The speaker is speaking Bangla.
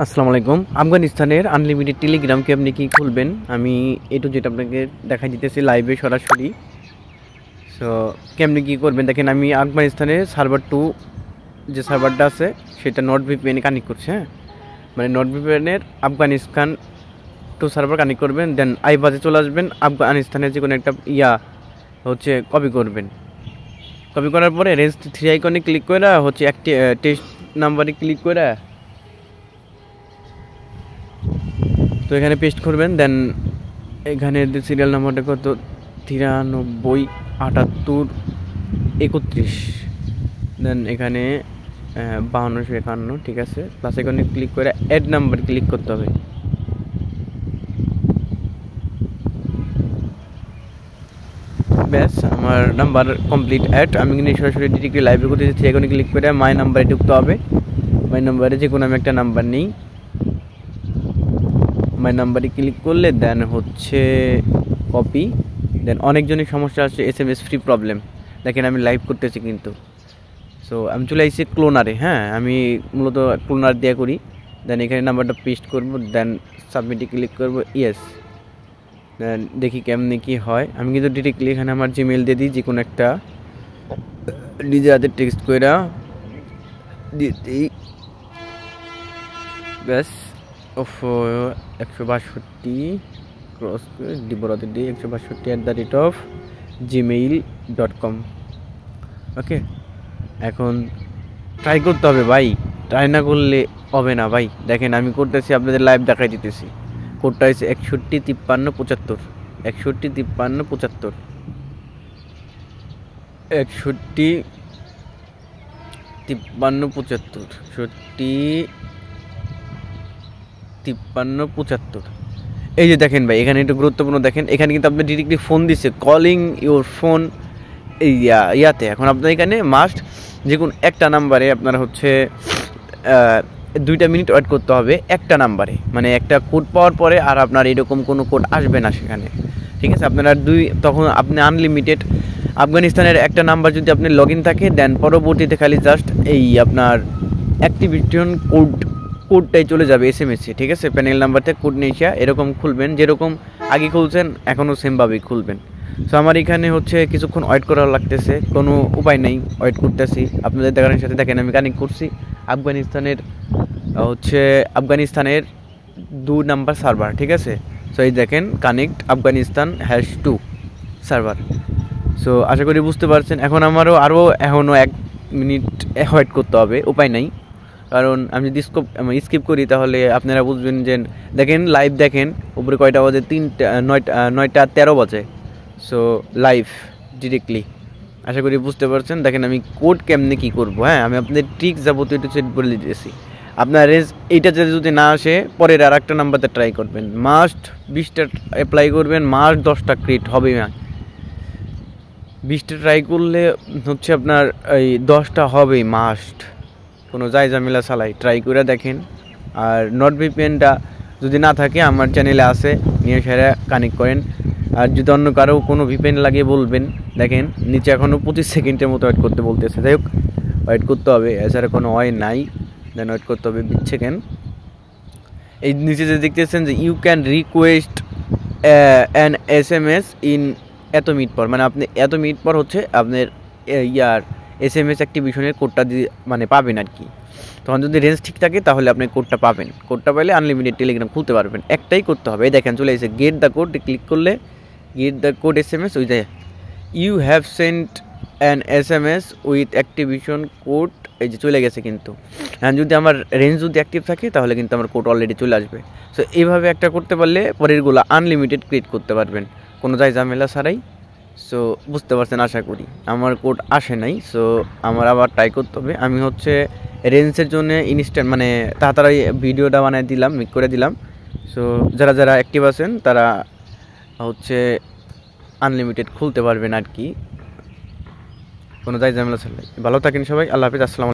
আসসালামু আলাইকুম। আফগানিস্তানের আনলিমিটেড টেলিগ্রামকে আপনি কি খুলবেন, আমি একটু যেটা আপনাকে দেখা দিতেছি লাইভে সরাসরি। সো কেমনি কী করবেন দেখেন, আমি আফগানিস্তানের সার্ভার 2 যে সার্ভারটা আছে সেটা নট ভিপিএনে কানেক্ট করছে। হ্যাঁ, মানে নট ভিপিএনের আফগানিস্তান 2 সার্ভার কানেক্ট করবেন, দেন আইবাজে চলে আসবেন। আফগানিস্তানের যে কোনো একটা কপি করবেন। কপি করার পরে রেঞ্জ 3 আইকনে ক্লিক করে একটি টেস্ট নাম্বারে ক্লিক করে তো এখানে পেস্ট করবেন। দেন এখানে সিরিয়াল নাম্বারটা কত 93 78 31, দেন এখানে 5251, ঠিক আছে। প্লাস এখানে ক্লিক করে অ্যাড নাম্বার ক্লিক করতে হবে। ব্যাস, আমার নাম্বার কমপ্লিট অ্যাড। আমি কিন্তু সরাসরি ডিরেক্টলি লাইভে করতে যাচ্ছি। এখানে ক্লিক করে মাই নাম্বারে ঢুকতে হবে। মাই নাম্বারে যে কোনো আমি একটা নাম্বার নেই। মাই নাম্বারে ক্লিক করলে দেন কপি। দেন অনেকজনের সমস্যা আছে SMS ফ্রি প্রবলেম। দেখেন আমি লাইভ করতেছি কিন্তু। সো আমি চলে আসছি ক্লোনারে। হ্যাঁ, আমি মূলত ক্লোনার দিয়ে করি। দেন এখানে নাম্বারটা পেস্ট করব, দেন সাবমিটে ক্লিক করব, ইয়েস। দেন দেখি কেমনি কি হয়। আমি কিন্তু ডিরেক্টলি এখানে আমার জিমেল দিয়ে দিই, যে কোনো একটা নিজের হাতে টেক্সট করে দিই। ব্যাস, 162 ক্রস করে ডিবরাতে দিয়ে 162@gmail.com। ওকে, এখন ট্রাই করতে হবে ভাই, ট্রাই না করলে হবে না ভাই। দেখেন আমি করতেছি, আপনাদের লাইভ দেখাই দিতেছি। কোডটা হচ্ছে 615375, 615375, 615375, 615375। এই যে দেখেন ভাই, এখানে একটু গুরুত্বপূর্ণ দেখেন, এখানে কিন্তু আপনি ডিরেক্টলি ফোন দিচ্ছে, কলিং ইউর ফোন ইয়াতে। এখন আপনার এখানে মাস্ট যে কোনো একটা নাম্বারে আপনার 2 মিনিট ওয়েট করতে হবে একটা নাম্বারে, মানে একটা কোড পাওয়ার পরে আর আপনার এরকম কোনো কোড আসবে না সেখানে, ঠিক আছে। আপনারা তখন আপনি আনলিমিটেড আফগানিস্তানের একটা নাম্বার যদি আপনি লগ ইন থাকে, দেন পরবর্তীতে খালি জাস্ট এই আপনার অ্যাক্টিভেশন কোডটাই চলে যাবে SMS-এ, ঠিক আছে। প্যানেল নাম্বার থেকে কোড নিয়ে এরকম খুলবেন, যেরকম আগে খুলছেন এখনও সেমভাবেই খুলবেন। সো আমার এখানে কিছুক্ষণ ওয়েট করা লাগতেছে, কোনো উপায় নেই, ওয়েট করতেছি। আপনাদের দেখার সাথে দেখেন আমি কানেক্ট করছি আফগানিস্তানের 2 নাম্বার সার্ভার, ঠিক আছে। সো এই দেখেন কানেক্ট আফগানিস্তান #2 সার্ভার। সো আশা করি বুঝতে পারছেন। এখন আমারও এখনও 1 মিনিট ওয়েট করতে হবে, উপায় নাই। কারণ আমি যদি স্কিপ করি তাহলে আপনারা বুঝবেন যে, দেখেন লাইভ দেখেন উপরে কয়টা বাজে, 9:13 বাজে। সো লাইভ ডিরেক্টলি, আশা করি বুঝতে পারছেন। দেখেন আমি কোড কেমনে কী করবো। হ্যাঁ, আমি আপনাদের ট্রিক্স যাবতীয় একটু সেট বলে দিতেছি। আপনার রেঞ্জ এইটা যদি না আসে, পরের আর একটা নাম্বারতে ট্রাই করবেন। মাস্ট 20টা অ্যাপ্লাই করবেন, মাস্ট 10টা ক্রিয়েট হবে না। 20টা ট্রাই করলে আপনার এই 10টা হবেই মাস্ট। কোনো ঝামেলা চালাই ট্রাই করে দেখেন। আর নট ভিপিএনটা যদি না থাকে আমার চ্যানেলে আছে, নিয়ে সেরা কানেক্ট করেন। আর যদি অন্য কারো কোনো ভিপিএন লাগিয়ে বলবেন, দেখেন নিচে এখনও 25 সেকেন্ডের মতো ওয়েট করতে বলতেছে। যাই হোক, ওয়েট করতে হবে, এছাড়া কোনো ওয়ে নাই। দেন ওয়েট করতে হবে 20 সেকেন্ড। এই নিচে যে দেখতেছেন যে you can request an SMS in এত মিনিট পর, মানে আপনি এত মিনিট পর আপনার SMS অ্যাক্টিভেশনের কোডটা মানে পাবেন আর কি। তখন যদি রেঞ্জ ঠিক থাকে তাহলে আপনি কোডটা পাবেন। কোডটা পেলে আনলিমিটেড টেলিগ্রাম খুলতে পারবেন। একটাই করতে হবে, এই দেখেন চলে এসেছে গেট দ্য কোড। ক্লিক করলে গেট দ্য কোড SMS, ওই যে you have sent an SMS with activation code, এই যে চলে গেছে কিন্তু। হ্যাঁ, যদি আমার রেঞ্জ যদি অ্যাক্টিভ থাকে তাহলে কিন্তু আমার কোড অলরেডি চলে আসবে। সো এইভাবে একটা করতে পারলে পরেরগুলো আনলিমিটেড ক্রিয়েট করতে পারবেন কোনো ঝামেলা ছাড়াই। সো বুঝতে পারছেন আশা করি। আমার কোড আসে নাই, সো আমার আবার ট্রাই করতে হবে। আমি রেঞ্জের জন্য ইনস্ট্যান্ট মানে তাড়াতাড়ি ভিডিওটা বানিয়ে দিলাম, মেক করে দিলাম। সো যারা অ্যাক্টিভ আছেন তারা আনলিমিটেড খুলতে পারবেন আর কি, কোনো ঝামেলা ছাড়াই। ভালো থাকেন সবাই, আল্লাহ হাফিজ, আসসালামু আলাইকুম।